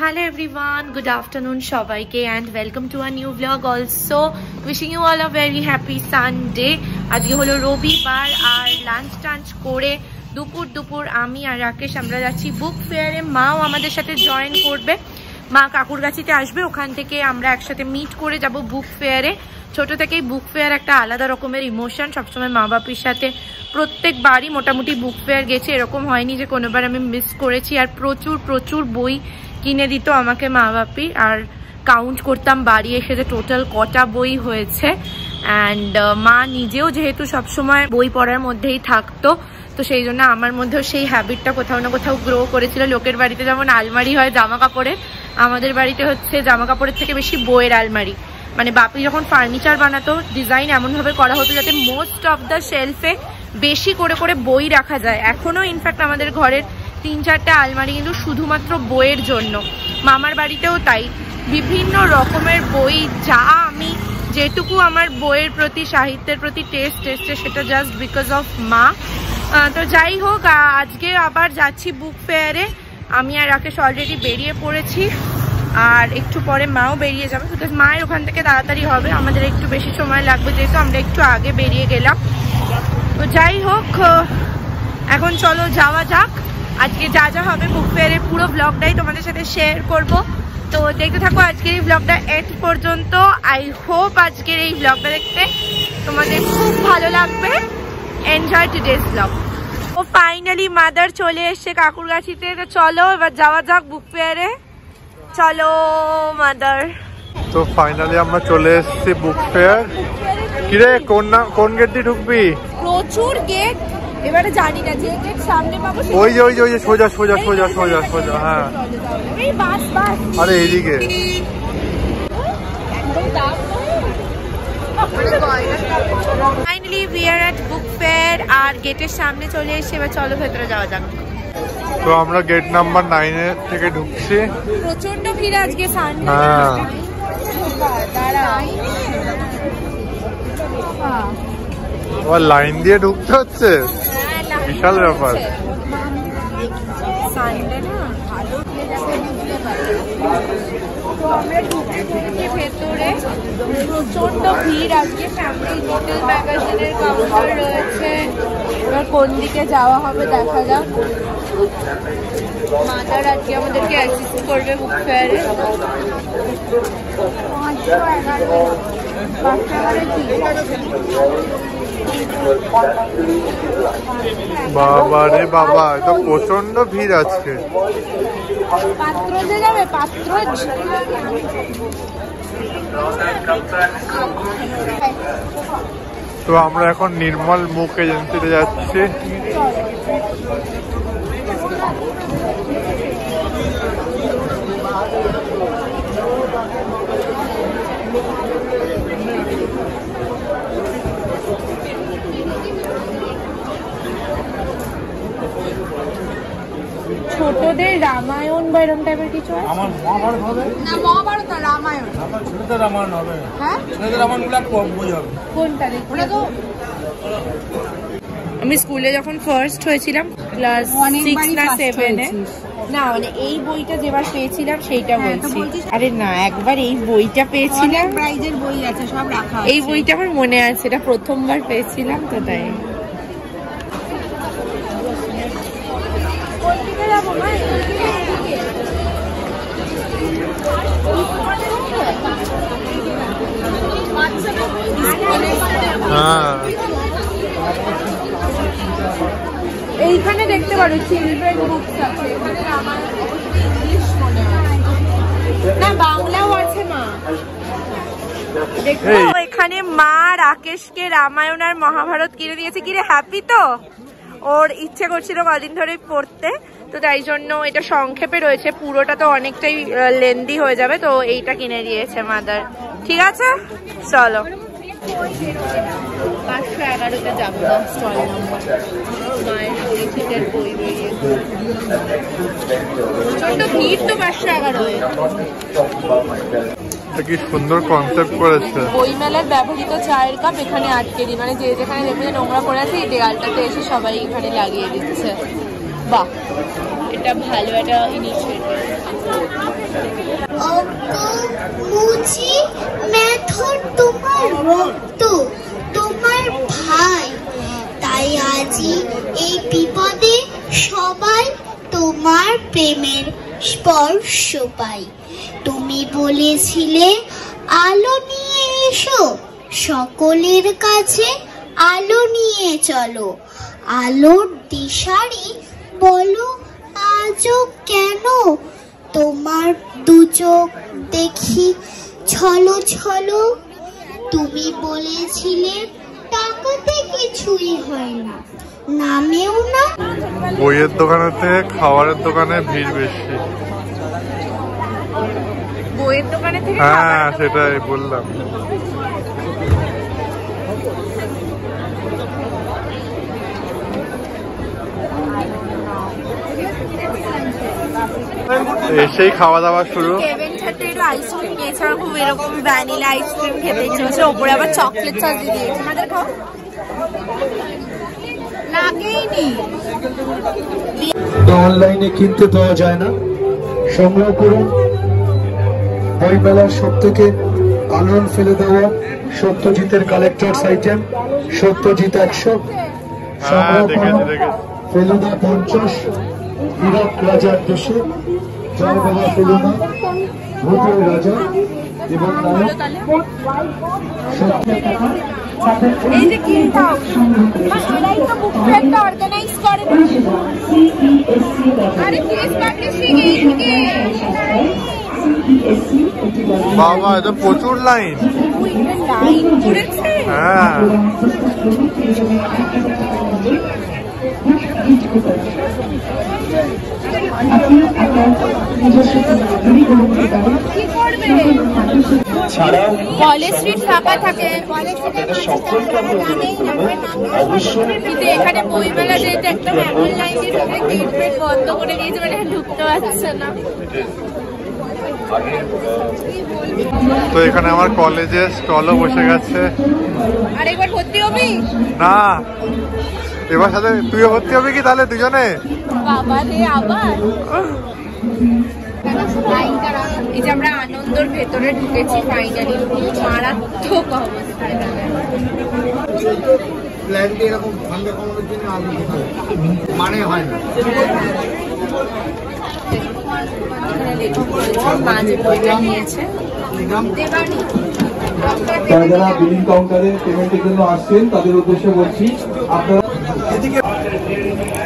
Hello everyone, good afternoon সবাইকে and welcome to a new vlog. Also wishing you all a very happy Sunday. আজকে হলো রবিবার আর lunch টাঞ্চ করে দুপুর আমি আর রাকেশ আমরা যাচ্ছি বুক ফেয়ারে। মাও আমাদের সাথে জয়েন করবে, মা কাকুরগাছিতে আসবে, ওখান থেকে আমরা একসাথে মিট করে যাব বুক ফেয়ারে। ছোট থেকেই বুক ফেয়ার একটা আলাদা রকমের ইমোশন, সবসময় মা বাপির সাথে প্রত্যেকবারই মোটামুটি বুক ফেয়ার গেছে, এরকম হয়নি যে কোনোবার আমি মিস করেছি। আর প্রচুর বই কিনে দিত আমাকে মা বাপি, আর কাউন্ট করতাম বাড়ি এসে যে টোটাল কটা বই হয়েছে। অ্যান্ড মা নিজেও যেহেতু সবসময় বই পড়ার মধ্যেই থাকতো, তো সেই জন্য আমার মধ্যেও সেই হ্যাবিটটা কোথাও না কোথাও গ্রো করেছিল। লোকের বাড়িতে যেমন আলমারি হয় জামা কাপড়ের, আমাদের বাড়িতে হচ্ছে জামা কাপড়ের থেকে বেশি বইয়ের আলমারি। মানে বাপি যখন ফার্নিচার বানাতো ডিজাইন এমনভাবে করা হতো যাতে মোস্ট অফ দ্য শেলফে বেশি করে বই রাখা যায়। এখনও ইনফ্যাক্ট আমাদের ঘরের 3-4টে আলমারি কিন্তু শুধুমাত্র বইয়ের জন্য। মামার বাড়িতেও তাই, বিভিন্ন রকমের বই। যা আমি যেটুকু আমার বইয়ের প্রতি সাহিত্যের প্রতি টেস্ট এসছে সেটা জাস্ট বিকজ অফ মা। তো যাই হোক, আজকে আবার যাচ্ছি বুক ফেয়ারে। আমি আর রাকেশ অলরেডি বেরিয়ে পড়েছি, আর একটু পরে মাও বেরিয়ে যাবে, বিকজ মায়ের ওখান থেকে তাড়াতাড়ি হবে, আমাদের একটু বেশি সময় লাগবে যেহেতু আমরা একটু আগে বেরিয়ে গেলাম। তো যাই হোক, এখন চলো যাওয়া যাক। আজকে যা হবে বুক ফেয়ারের পুরো ব্লগটাই তোমাদের সাথে শেয়ার করব, তো দেখতে থাকো আজকের এই ব্লগটা এন্ড পর্যন্ত। আই হোপ আজকের এই ব্লগটা দেখতে তোমাদের খুব ভালো লাগবে। Enjoy today's blog. ও ফাইনালি মাদার চলে এসছে কাকুরগাছিতে, তো চলো এবার যাওয়া যাক বুক ফেয়ারে। চলো মাদার। তো ফাইনালি আমরা চলে এসেছি বুক ফেয়ার। কিরে কোন গেট দিয়ে ঢুকবি? প্রচুর গেট, এবারে জানি না যে গেট সামনে পাবো। ওই যে সোজা। হ্যাঁ এই বাস। আরে এইদিকে। Finally we are at book fair, আর গেটের সামনে চলে এসে এবার চলো ভেতরে যাওয়া যাক। তো আমরা গেট নাম্বার 9 থেকে ঢুকছি। প্রচন্ড ভিড় আজকে সানডে। আবার লাইন দিয়ে ঢুকতে হচ্ছে, বিশাল ব্যাপার। সানডে না ভালো। তো আমরা ঢুকে পড়েছি ভেতরে, প্রচন্ড ভিড় আজকে। ফ্যামিলি ডিটেল ম্যাগাজিনের কাউন্টার রয়েছে, এবার কোন দিকে যাওয়া হবে দেখা যাক। মাদার আজকে আমাদেরকে অ্যাসিস্ট করবে বুক ফেয়ারে। বাবা রে বাবা, এটা প্রচন্ড ভিড় আজকে। পাত্রজে যাবে, পাত্রজ। তো আমরা এখন নির্মল মুখ এজেন্সিতে যাচ্ছি। ছোটদের রামায়ণ বা এরকম টাইপের কিছু আছে? আমার মহাভারত হবে না, মহাভারত না, রামায়ণ। ছোটদের রামায়ণ হবে। হ্যাঁ, ছোটদের রামায়ণগুলো বই হবে। কোনটা দেখো? আমি স্কুলে যখন ফার্স্ট হয়েছিলাম ক্লাস 6 না 7 এ, না মানে এই বইটা যেবার পেয়েছিলাম সেইটা বলছি। আরে না, একবার এই বইটা পেয়েছিলাম, প্রাইজের বই আছে সব রাখা আছে। এই বইটা আমার মনে আছে, এটা প্রথমবার পেয়েছিলাম, তো তাই। এইখানে দেখতে পারো চিলড্রেন বুকস আছে, এখানে রামায়ণ ইংলিশ মনে হয় না, বাংলাও আছে। মা দেখো, এখানে মা রাকেশকে রামায়ণ আর মহাভারত কিনে দিয়েছে। কিরে হ্যাপি তো? ওর ইচ্ছে করছিল কদিন ধরে পড়তে, তো তাই জন্য এটা সংক্ষেপে রয়েছে, পুরোটা তো অনেকটাই লেন্দি হয়ে যাবে, তো এইটা কিনে দিয়েছে মাদার। ঠিক আছে চলো। 511-তে যাবো না, স্টল নাম্বার। মায়ের পরিচিতের বই বেরিয়েছে, প্রচন্ড ভিড় তো 511-এ। কি সুন্দর কনসেপ্ট করেছে। বইমেলার ব্যবহৃত চায়ের কাপ এখানে আটকে দিই, মানে যে যেখানে দেখবে নোংরা পড়ে আছে এই দেয়ালটাতে এসে সবাই এখানে লাগিয়ে দিচ্ছে। বাহ, এটা ভালো একটা ইনিশিয়েটিভ। মুচি মেথর তোমার রক্ত, তোমার ভাই, তাই আজই এই বিপদে সবাই তোমার প্রেমের স্পর্শ পাই। তুমি বলেছিলে আলো নিয়ে এসো, সকলের কাছে আলো নিয়ে চলো। আলোর দিশারি বলো আজও কেন, তোমার দু চোখ দেখি ছলো ছলো। তুমি বলেছিলে টাকাতে কিছুই হয় না, নামেও না। বইয়ের দোকানেতে খাবারের দোকানে ভিড় বেশি। বইয়ের দোকানে থেকে হ্যাঁ সেটাই বললাম। এসেই খাওয়া দাওয়া শুরু। আইসক্রিম নিয়েছে, আমার খুব এরকম ভ্যানিলা আইসক্রিম খেতে ইচ্ছে হচ্ছে, ওপরে আবার চকলেট সস দিয়ে দিয়েছে। আমাদের খাও লাগেইনি। অনলাইনে কিনতে পাওয়া যায় না, সংগ্রহ করুন বইমেলার সব থেকে আলোড়ন ফেলে দেওয়া সত্যজিতের কালেক্টরস আইটেম সত্যজিৎ 100, সংগ্রহ করুন ফেলুদা 50, হীরক রাজার দেশে, জয় বাবা ফেলুদা, ভূতের রাজা এবং নায়ক এই যে কি দাও এরাই তো বুক ফেয়ারটা অর্গানাইজ করে। আরে প্লিজ বাবা এটা প্রচুর লাইন। লাইন পড়েছে। হ্যাঁ কলেজ স্ট্রিট ফাঁকা থাকে, কিন্তু এখানে বইমেলা যেহেতু একটা এমন লাইন গেট ফেট বন্ধ করে দিয়েছে, মানে ঢুকতে পারছে না। তো এখানে আমার কলেজে স্টলও বসে গেছে। আর একবার ভর্তি হবি না, এবার সাথে তুইও ভর্তি হবি কি তাহলে দুজনে? বাবা রে আবার। এই যে আমরা আনন্দর ভেতরে ঢুকেছি ফাইনালি, মারাত্মক অবস্থায়। মানে হয় না। যারা বিলিং কাউন্টারে পেমেন্টের জন্য আসছেন তাদের উদ্দেশ্যে বলছি আপনারা।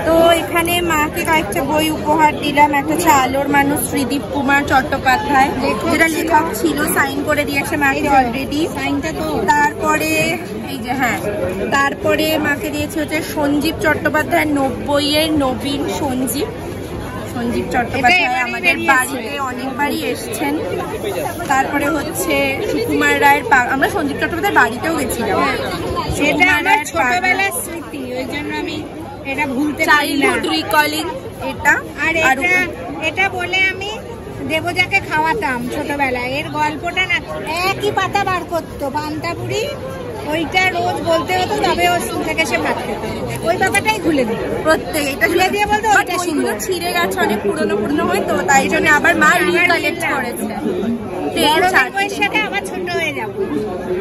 তো এখানে মাকে কয়েকটা বই উপহার দিলাম। একটা হচ্ছে আলোর মানুষ শ্রীদীপ কুমার চট্টোপাধ্যায়, যেটা লেখক ছিল, সাইন করে দিয়েছে মাকে অলরেডি। সাইনটা তো তারপরে এই যে হ্যাঁ, তারপরে মাকে দিয়েছে হচ্ছে সঞ্জীব চট্টোপাধ্যায় 90-এর নবীন সঞ্জীব চট্টোপাধ্যায় আমাদের বাড়িতে অনেকবারই এসছেন। তারপরে হচ্ছে সুকুমার রায়ের, আমরা সঞ্জীব চট্টোপাধ্যায়ের বাড়িতেও গেছিলাম। সেটা আমার ছোটবেলার স্মৃতি, ওই জন্য আমি এটা ভুলতে পারি না। চাইল্ডহুড রিকলিং এটা। আর এটা বলে আমি দেবজাকে খাওয়াতাম ছোটবেলায়। এর গল্পটা না একই পাতা বার করতো পান্তাপুরি, ওইটা রোজ বলতে হতো, তবে ও স্কুল থেকে সে ভাত খেত। ওই ব্যাপারটাই ভুলে দিই প্রত্যেক, এটা ভুলে দিয়ে বলতো ওইটা সুন্দর। ছিঁড়ে গেছে, অনেক পুরনো হয় তো, তাই জন্য আবার মা রিকালেক্ট করেছে। বয়সের সাথে আবার ছোট হয়ে যাবো।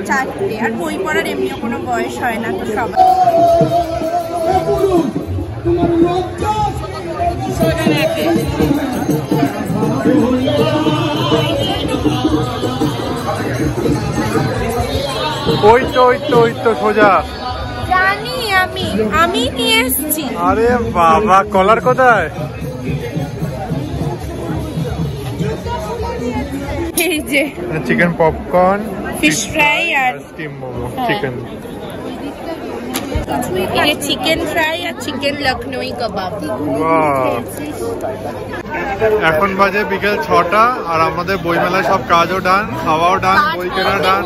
4টে, আর বই পড়ার এমনিও কোনো বয়স হয় না তো সবাই। ওই তো সোজা। জানি আমি নিয়ে এসছি। আরে বাবা, কলার কোথায়? এই যে চিকেন পপকর্ন, ফিশ ফ্রাই আর স্টিম মোমো, চিকেন। এই চিকেন ফ্রাই আর চিকেন লখনৌই কাবাব। এখন বাজে বিকেল 6টা, আর আমাদের বইমেলায় সব কাজও ডান, খাওয়াও ডান, বই কেনা ডান।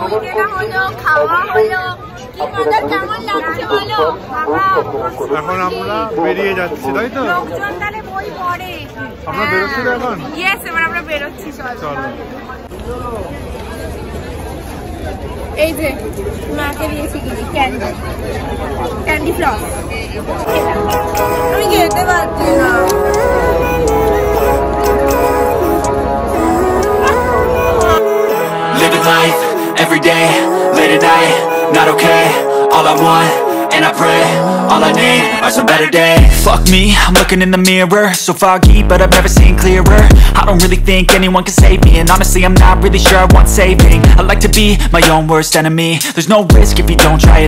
এখন আমরা বেরিয়ে যাচ্ছি, তাই তো? আমরা বেরোচ্ছি তো এখন? এবার আমরা বেরোচ্ছি। চলো। এই যে মাকে দিয়েছি ক্যান্ডি ফ্লস। আমি খেতে পারছি না। day, late at night, not okay. All I want, and I pray, all I need are some better days. Fuck me, I'm looking in the mirror, so foggy, but I've never seen clearer. I don't really think anyone can save me, and honestly I'm not really sure I want saving. I like to be my own worst enemy. There's no risk if you don't try it.